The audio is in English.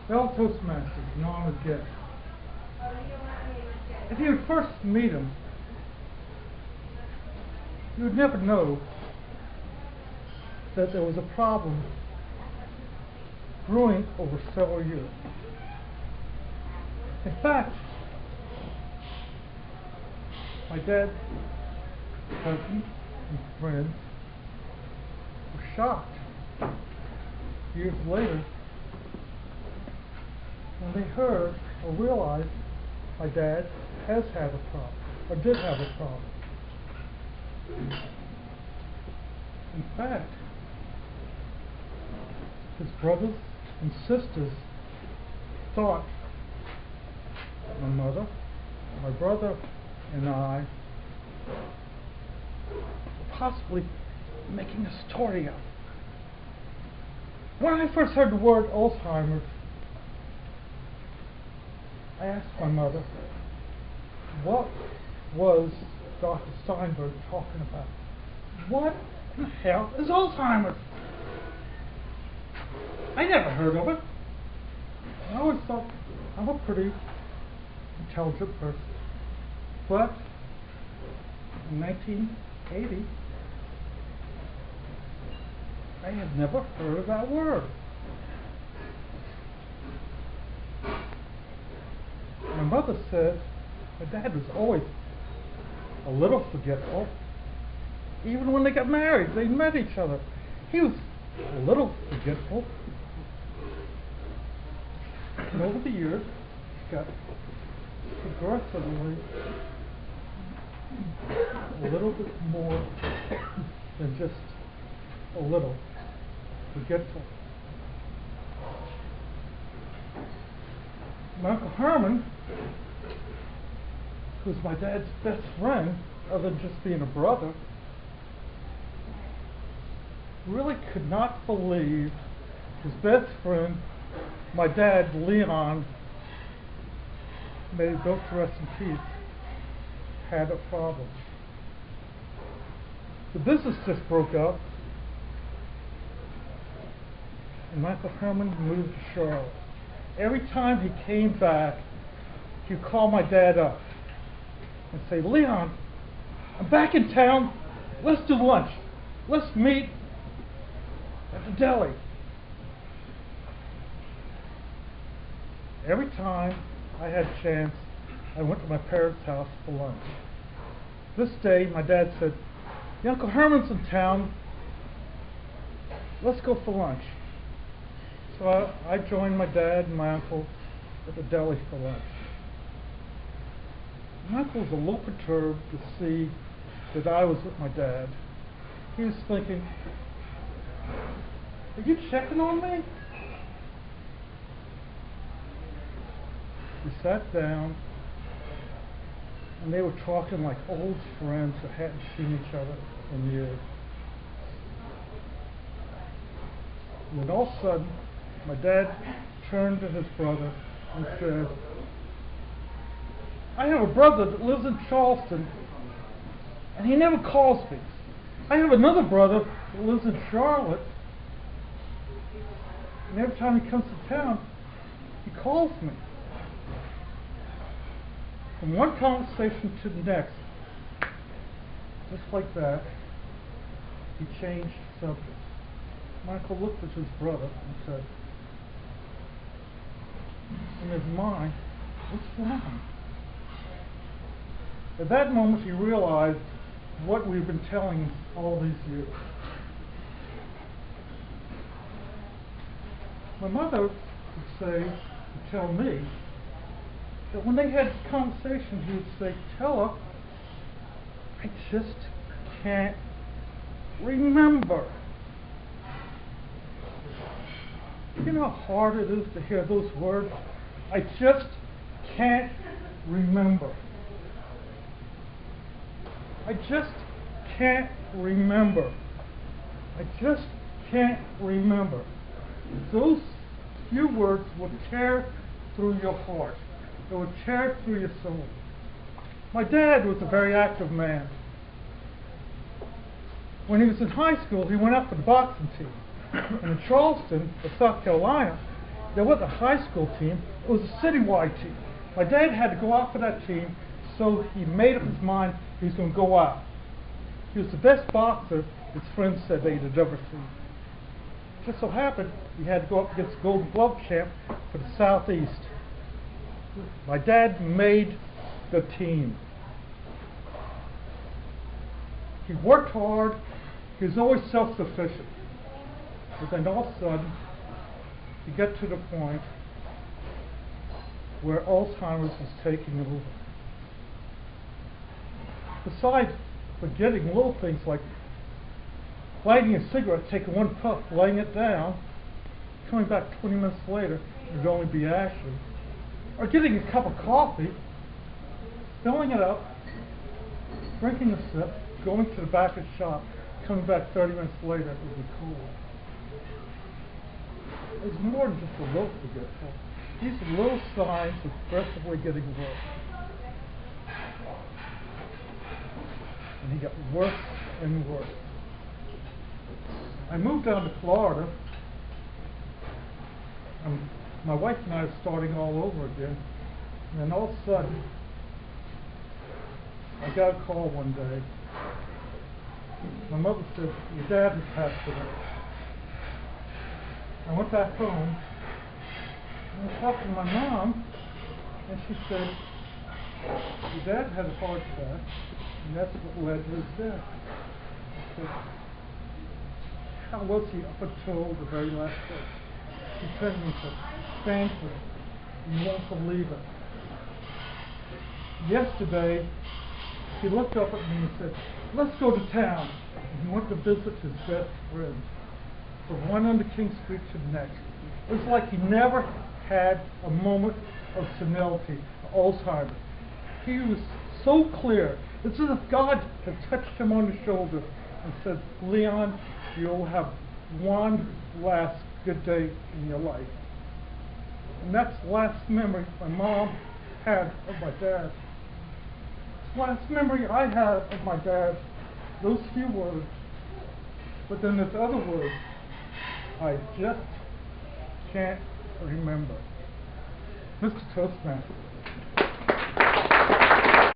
Bell Toastmasters, an honored guest. If you would first meet him, you would never know that there was a problem brewing over several years. In fact, my dad's cousins and friends were shocked years later when they heard or realized my dad has had a problem, or did have a problem. In fact, his brothers and sisters thought my mother, my brother, and I were possibly making a story up. When I first heard the word Alzheimer's, I asked my mother, what was Dr. Sanford talking about? What the hell is Alzheimer's? I never heard of it. I always thought I'm a pretty intelligent person. But in 1980, I had never heard of that word. My mother said my dad was always a little forgetful. Even when they got married, they met each other. He was a little forgetful. And over the years, he got progressively a little bit more than just a little forgetful. My Uncle Herman, who's my dad's best friend, other than just being a brother, really could not believe his best friend, my dad, Leon, may he both rest in peace, had a problem. The business just broke up, and Michael Herman moved to Charlotte. Every time he came back, he'd call my dad up and say, Leon, I'm back in town. Let's do lunch. Let's meet at the deli. Every time I had a chance, I went to my parents' house for lunch. This day, my dad said, your Uncle Herman's in town. Let's go for lunch. So I joined my dad and my uncle at the deli for lunch. My uncle was a little perturbed to see that I was with my dad. He was thinking, are you checking on me? We sat down, and they were talking like old friends that hadn't seen each other in years. And then all of a sudden, my dad turned to his brother and said, I have a brother that lives in Charleston, and he never calls me. I have another brother that lives in Charlotte, and every time he comes to town, he calls me. From one conversation to the next, just like that, he changed the subject. Michael looked at his brother and said, in his mind, what's wrong? At that moment, he realized what we've been telling him all these years. My mother would tell me, that when they had conversations, he would say, tell her, I just can't remember. You know how hard it is to hear those words? I just can't remember. I just can't remember. I just can't remember. Those few words will tear through your heart. It will tear through your soul. My dad was a very active man. When he was in high school, he went up for the boxing team. And in Charleston, South Carolina, There wasn't a high school team, it was a citywide team. My dad had to go out for that team, so he made up his mind he was going to go out. He was the best boxer his friends said they'd ever seen. Just so happened he had to go up against the Golden Glove champ for the Southeast. My dad made the team. He worked hard, he was always self-sufficient. But then all of a sudden, he got to the point where Alzheimer's was taking over. Besides forgetting little things like lighting a cigarette, taking one puff, laying it down, coming back 20 minutes later, it'd only be ashes. Or getting a cup of coffee, filling it up, drinking a sip, going to the back of the shop, coming back 30 minutes later, it would be cool. It's more than just a little forgetful. These are little signs of progressively getting worse. And he got worse and worse. I moved down to Florida. My wife and I are starting all over again. And then all of a sudden, I got a call one day. My mother said, your dad has passed away. I went back home, and I was talking to my mom, and she said, your dad had a heart attack, and that's what led to his death. I said, how was he up until the very last day? He said to me, Sanford, you won't believe it. Yesterday, he looked up at me and said, let's go to town. And he went to visit his best friend. From one end of King Street to the next. It was like he never had a moment of senility, Alzheimer. He was so clear. It's as if God had touched him on the shoulder and said, Leon, you'll have one last good day in your life. And that's the last memory my mom had of my dad. The last memory I had of my dad, those few words. But then there's other words. I just can't remember. Mr. Toastmaster.